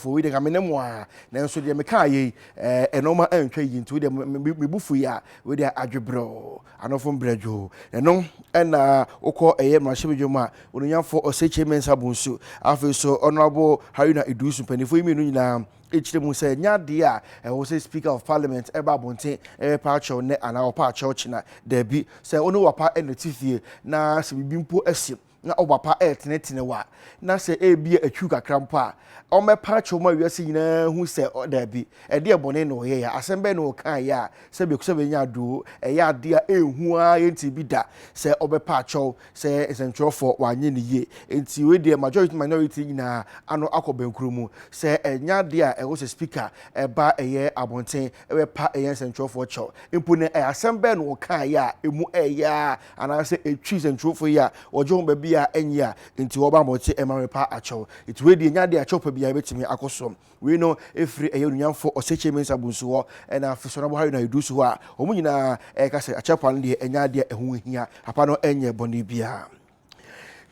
for we the Gamenemwa, Nanso de Mekaye, Enoma and Trade into the Mibufuya with their Adjubro, and from Brejo, and no, and Oko a Mashimijoma, Unyam for Oseche Mensabunsu, after so honorable Harina Idusu Penifui. Each them say, Nya dear, and was a speaker of parliament, Eba Bonte, Pacho, and our Pacho, there be, say, Ono Wapa and the TV, na se bimpo esi na obapa etnetenewa na se ebi atwuka krampa o me pacho ma wiase nyina hu se oda bi e de bone no ye ya asembe no kan ya se be kusa be nya do e ya de ehu a yenti bi da se obepacho se esentrofo wanye ne ye enti we de majority minority nyina ano akobenkrumu se enya de e wo se speaker e ba eye abonten e we pa eye esentrofo cho impo ne asembe no kan ya emu ya ana se etwi esentrofo ya ojo ba bi enya nti oba mote emarepa acho it we di nya de acho pa bia betimi akosom we no efri eyenunyamfo oseche mensa bunsu ho na afisona bo na idusu ho a omunyina ka se achepa no de enya de ehu hia papa no enye boni bia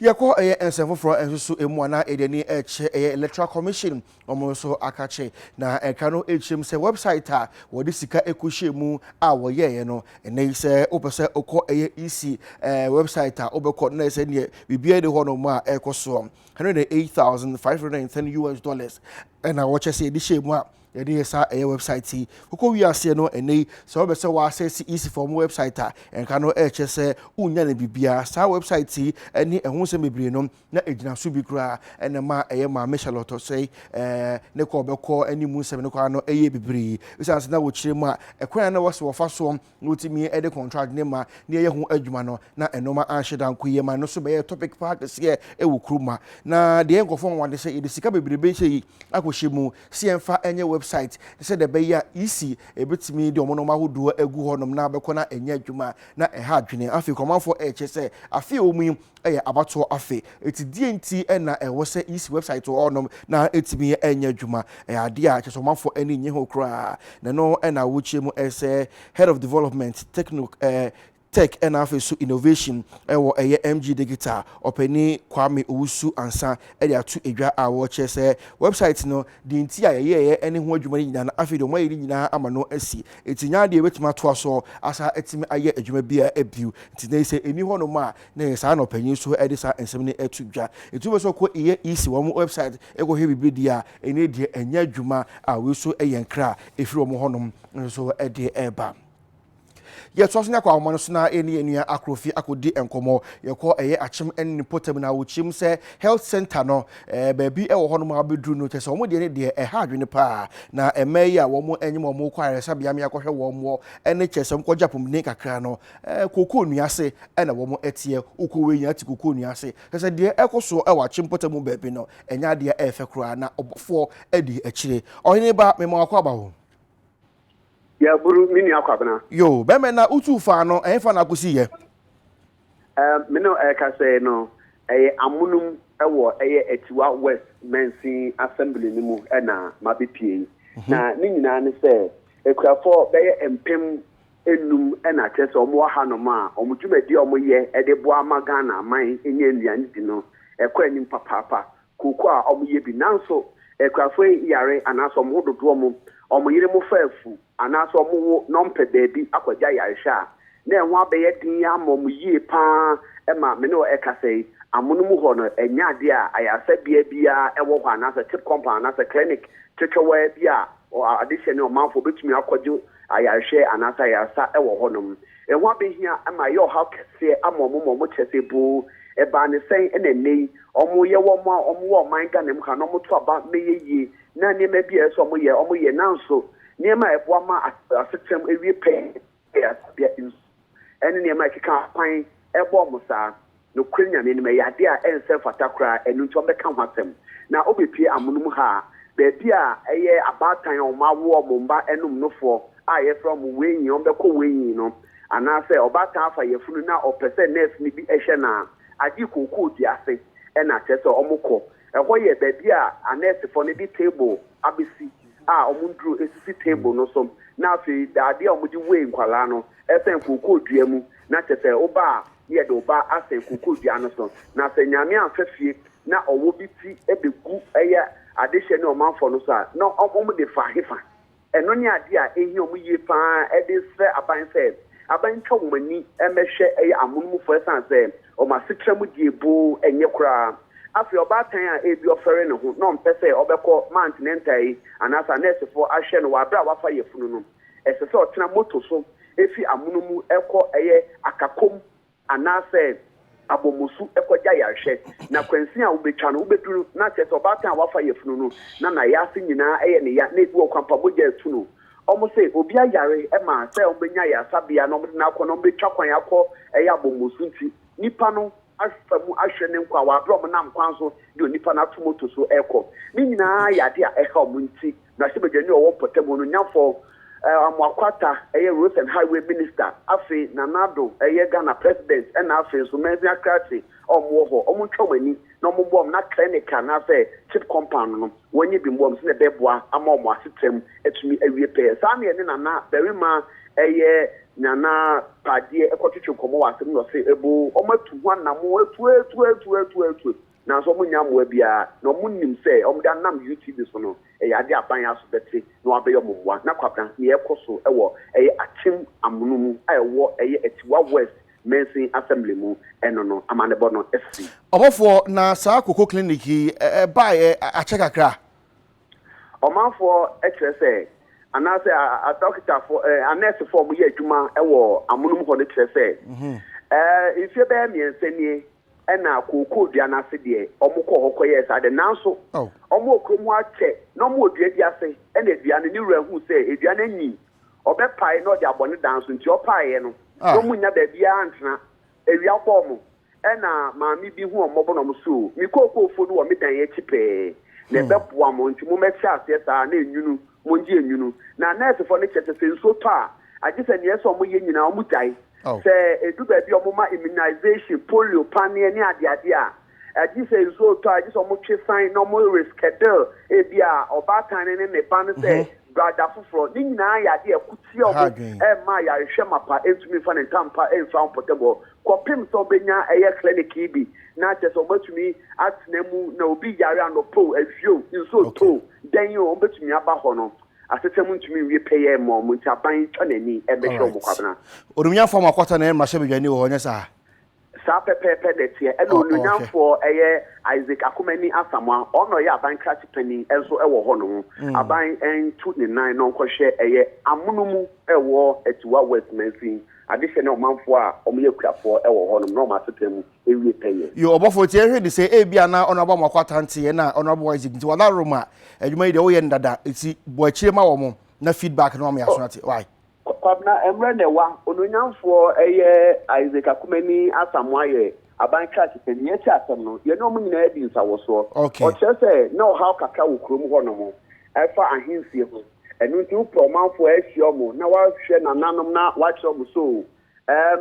Yako ensefo fro ensusu emu ana edeni eche electoral commission omonso akache na ekano echem se website a wodi sika ekuhye a woyeye no ene se opese okọ EC website a obekọ na se ne bibia de ho no ma ekoso $108,510 na wo che se edihye mu a yedi esa website kokọ wi ase no ene se obese wa access EC form website a enkano eche se unya na bibia sa website eni ehun se mebre no na ejina so bi kura ene ma ma Charlotte say ne ko obekọ eni mu se ne ko ano bibre usanse na wo chire mu a ekwan na wo se wo fa so no timi e de contract ne ma ne ye hu adwuma no na enoma anshedan ko ye ma no so be topic park se e wo kruma na de enkofo won se e de sika bebre be se akohye mu se enfa enye website se de be ya EC ebetimi de omo no ma hodo egu honom na abekọ na enye adwuma na ha adwene afi komanfo eche se afi omu abato afi eti DNT na wo se EC website onom na etimi enye adwuma ade a cheso manfo eni nye ho kra na no na wuchie mu ese head of development tech and also innovation ewo MG digital openi Kwame Owusu ansa e atu edwa a wo che se website no di nti a ye ene ho adwuma nyina na afi do mo yiri nyina ama no asi etinya de betima to aso asa etimi aye adwuma bia abiu nti na se eni ho no ma na sa na opanyin so e de sa ensem ne atu dwa etu be so ko EC wo mo website e go he bibidi a ene de enya adwuma a we so eyenkra efiri wo mo honom so e de eba Yeso so nyakwa amano so na eni enua akrofi akodi enkomo yeko achim enni potem na wuchim se health center no baabi e wo hono ma bedru no tese omo de ne de ha adwene pa na emeyi a wo mo enyim omo kware sabia me akohwe wo mo ene chese mko japum ne kakra no koko nuase na wo mo etie ukowe nya ti koko nuase tese de ekoso e wachim potem baabi no enya de efe kra na obofo edi akire ohene ba me ma akwa ba ho ya buru mini Kwabena yo be me na utu fa no fa na kosi ye me no ka say no amunum ewo etiwa west mensi assembly ni mu na mabepie na ni nyina ne say ekrafo be empem enum na chese omo ha no ma omo dwumadi omo ye de boa magana aman enye nduan di no ekwa nim papa koku a omo ye bi nanso ekrafo yare anaso omo dodo omo yire mo fafu anaso omo nompe bebi akwaja yaresha na enwa abeye din ya mom yie pa ema me no ekasei amunu mu ho no enya ade a ayasa bia ewo ho anaso tip compound anaso clinic chechewa bia o addition no manfo betumi akwajo ayaresha anaso ayasa ewo ho no enwa behia ema yo ha kese amomo chese bu eba ne sen enenei omo ye wo ma omo wo man ga nem ka no mo to aba meyeye na ne ma bia so omo ye nanso niema ebo ama asetem ewie pe ya bia ene niema kika kwan ebo musa no kwenya ne me yade a ense fatakra enu nto be ka hwatem na obepie amunum ha beebi a eye abatan o ma wo momba enum nofo a ye from wenyi on be ko wenyi no ana se obatan afa ye funu na opese nurse ni bi ehwe na adi kokoo di ase ena chese omukọ eho ye beebi a nurse for ne bi table abisi omundru esisi table no so na afi daade omudi we nkwala no esen kokoo dua mu na chese oba ye de oba asen kokoo dua no so na se nyame afafie na owo bi ti ebegu eye adehye ne omanfo no so a no omo de fa hefa eno ne ade a ehi omo yie pa e de se aban se aban twa womani emehwe eye amunmu fo san se o ma setremu die bo enye kura afi obatan a ebi ofere ne ho no mpese obekọ mantinentai anasa nurse fo ahwe no wa bra wafa yefunu no ese se otena moto so efi amunmu ekọ eye akakom anasa abomusu ekọja yahwe na kwansi a ubetwa no ubeduru na chese obatan a wafa yefunu no na yasi nyina eye ne ya na ebi okwampa boja etuno omo se obi ayare e ma se ombenya ya sabia no na akọ no betwa kwan akọ eye abomusu nti nipa no afamu ahwe ne nkwa wa bro nam kwan so de nipa na tomoto so ekọ ni nyina ya de a eha omo nti na se bedwani owo potemo no nyafo amwakwata eye road and highway minister afi nanado eye Ghana president and afi so menzi akrati omo ho omo twomani na omo bom na clinic na fe chip compound no wonye bi mbom se ne beboa ama omo asetrem etumi awie pe sa na ne nana berima eye nana padie ekotwetwe komo wasem no se ebu omo tu hwana mo etu na so munya mo bia no munnim se omda nam YouTube so no e ade aban aso beti no abeyo momwa na kwabran ye ekoso ewo e akim amunum ewo e etiwa west mensin assembly mu eno no amanebo no FC obofo na saa koko clinic ba a check akra omanfo ekrese anase a doctor for a nurse for mu ye adwuma ewo amunum ho ne krese ifie be miensenie ena koko dua na ase de omukọ hokọ yes ade nanso omo okromu ache no mo dua dia se ena dua ne wura hu se dua na nyi obepai no de abone danso nti opai no no munya da bia antena ewia kọ mo ena maami bi hu omobo no so mi koko fo no wo me dan ye chipe na beboa mo nti mo mechi ase sa na enwunu mo nji enwunu na nurse fo ne chete se nso to a agise ne yeso mo ye nyina omu dai say edu baby omuma immunization polio panie ni ade a agi say so to agi so mo twe sign no mo reschedule e bia obatan ne pan say brother fufro ni nyina ya de akuti obo ma ya hwe mapa entumi fa ne tampa e fa portable kopim so benya eye clinic bi na che so batumi atnemu na obi yare anopo afio nso to den yo betumi aba ho no asetemu ntumi wie peye mo mu ntaban twanani ebe hwe mo kwabena onunya fo makwata na ma shebedwani wo nya sa pepe de tie e no onunya fo eye Isaac akomani asamwa ono ya aban krati pani enso ewo ho no aban entu ne nan no nkohwe eye amunumu ewo etiwa west mensin adise na omanfo a omoye kurafo ewo ho no no ma setemu ewie peye yo obofo tie hwe de say e bia na ono aba makwata ntie na ono aba Isaac nti wala roma adwuma yi de wo ye ndada eti bo akire ma wo mo na feedback na wo me aso ati why kwabna emre ne wa onunyanfo eye Isaac akomani asamwa ye aban church pen ye asem no ye no mu nyina edi nsawo so o chese no how kaka wo krom ho no mo efa ahensie ho enu nti promanfo ahio mo na wa hwe na nanom na wa kire mo so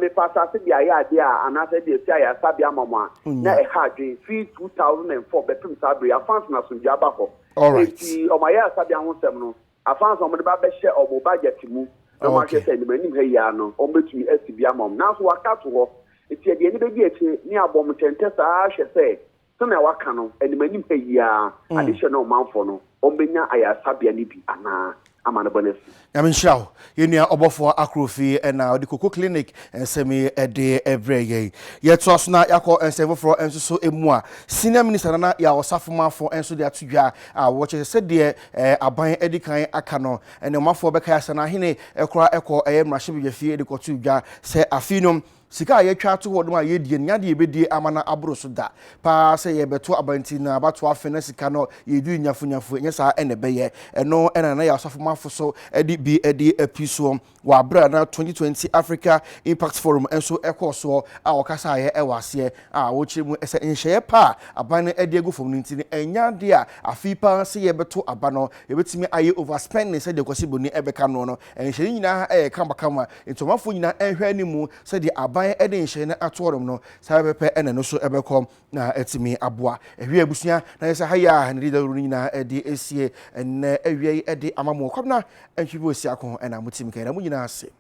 me pasase dia ya ade a anase dia tia ya sabia mama na e ha dwen fi 2004 betum sabri afans na so dia ba ho enti o ma ya sabia ho sem no afans o mo de ba be hye o mo budget mu no ma ke say ni manim ha ya no o betumi asibia mom na so wakato ho eti ade ni be di echi ni abom tente saa hwe say so na waka no ani manim ha ya ade hye no manfo no o benya aya sabia ni bi ana amana bonus yaminshao yenia obofo akrofi na the Coco Clinic ensemi ede ebreye yeto so na yakọ ensefo fro enso so emu a senior minister na ya osafomafo enso de atudwa a wo che se de aban edikan aka no ene mafo beka ya sana hene ekora ekọ mrahye befie de kotudwa se afinom sika ye twa to wodum a ye die nya de ebedie amana abro so da pa se ye beto abanti na abato afena sika no ye du nyafunyafu nya sa ene beye eno ena na ya osafomafo so edi bi edi episo wa bra na 2020 Africa Impact Forum enso ekoso a wakasa ye ewase a wo chiri mu ese nhye pa aban edi egu fom nti ni enya de a afipa se ye beto abano ye betimi aye overspending se de kwasi boni ebeka no no nhye nyina kambakama entomafo nyina enhwe animu se de aban edi nhye na atorom no sa pepe ene no so ebekom na etimi aboa ehwe abusua na yesa haya ne leader nyina edi esie enne ewie edi amamo kwabna enhwe Boasiako na mutim kai na munyina ase